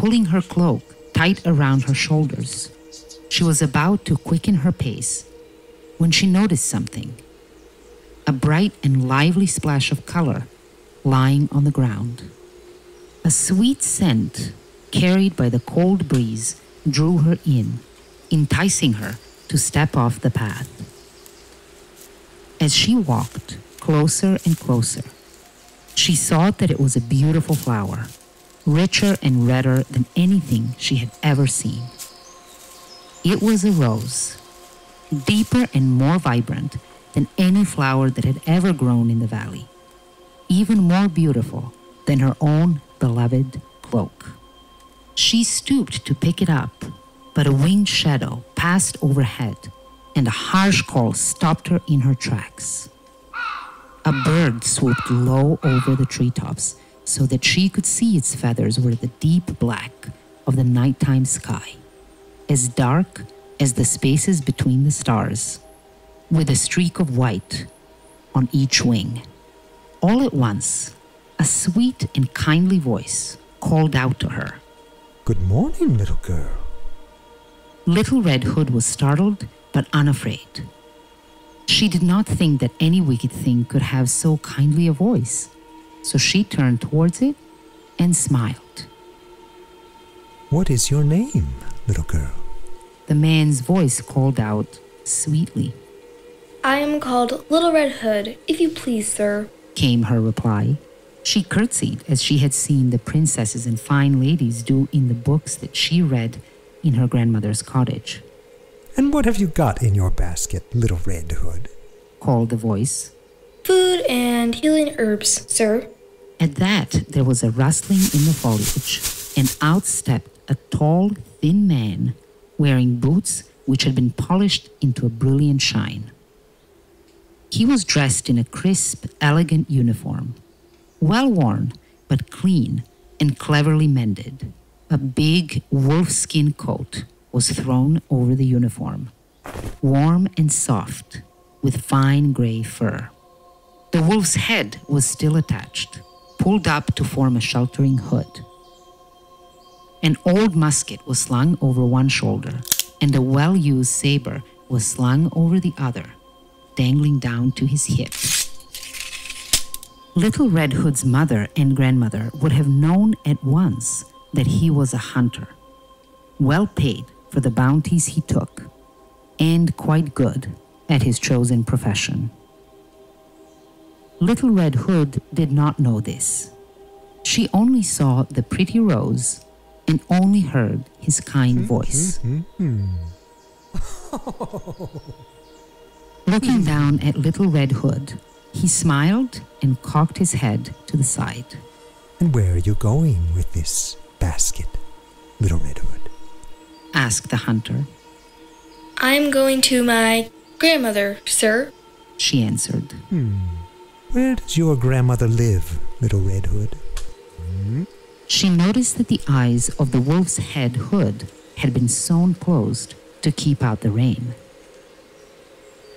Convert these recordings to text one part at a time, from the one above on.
pulling her cloak tight around her shoulders. She was about to quicken her pace when she noticed something. A bright and lively splash of color lying on the ground. A sweet scent carried by the cold breeze drew her in, enticing her to step off the path. As she walked closer and closer, she saw that it was a beautiful flower, richer and redder than anything she had ever seen. It was a rose, deeper and more vibrant than any flower that had ever grown in the valley, even more beautiful than her own beloved cloak. She stooped to pick it up, but a winged shadow passed overhead, and a harsh call stopped her in her tracks. A bird swooped low over the treetops so that she could see its feathers were the deep black of the nighttime sky, as dark as the spaces between the stars, with a streak of white on each wing. All at once, a sweet and kindly voice called out to her. "Good morning, little girl." Little Red Hood was startled but unafraid. She did not think that any wicked thing could have so kindly a voice, so she turned towards it and smiled. "What is your name, little girl?" The man's voice called out sweetly. "I am called Little Red Hood, if you please, sir," came her reply. She curtsied as she had seen the princesses and fine ladies do in the books that she read in her grandmother's cottage. "And what have you got in your basket, Little Red Hood?" called the voice. "Food and healing herbs, sir." At that, there was a rustling in the foliage, and out stepped a tall, thin man wearing boots which had been polished into a brilliant shine. He was dressed in a crisp, elegant uniform, well worn but clean and cleverly mended. A big wolfskin coat was thrown over the uniform, warm and soft, with fine gray fur. The wolf's head was still attached, pulled up to form a sheltering hood. An old musket was slung over one shoulder, and a well-used saber was slung over the other, dangling down to his hip. Little Red Hood's mother and grandmother would have known at once that he was a hunter, well paid for the bounties he took, and quite good at his chosen profession. Little Red Hood did not know this. She only saw the pretty rose and only heard his kind voice. Looking down at Little Red Hood, he smiled and cocked his head to the side. "And where are you going with this basket, Little Red Hood?" asked the hunter. "I'm going to my grandmother, sir," she answered. "Where does your grandmother live, Little Red Hood?" She noticed that the eyes of the wolf's head hood had been sewn closed to keep out the rain.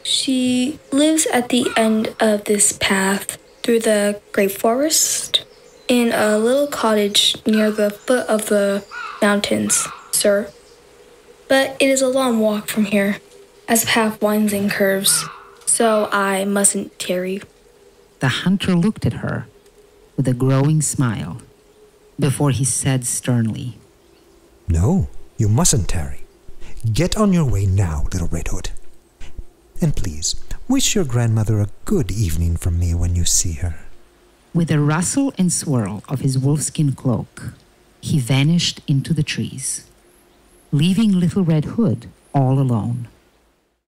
"She lives at the end of this path through the great forest in a little cottage near the foot of the mountains, sir. But it is a long walk from here, as the path winds and curves, so I mustn't tarry." The hunter looked at her with a growing smile before he said sternly, "No, you mustn't tarry. Get on your way now, Little Red Hood. And please, wish your grandmother a good evening from me when you see her." With a rustle and swirl of his wolfskin cloak, he vanished into the trees, leaving Little Red Hood all alone.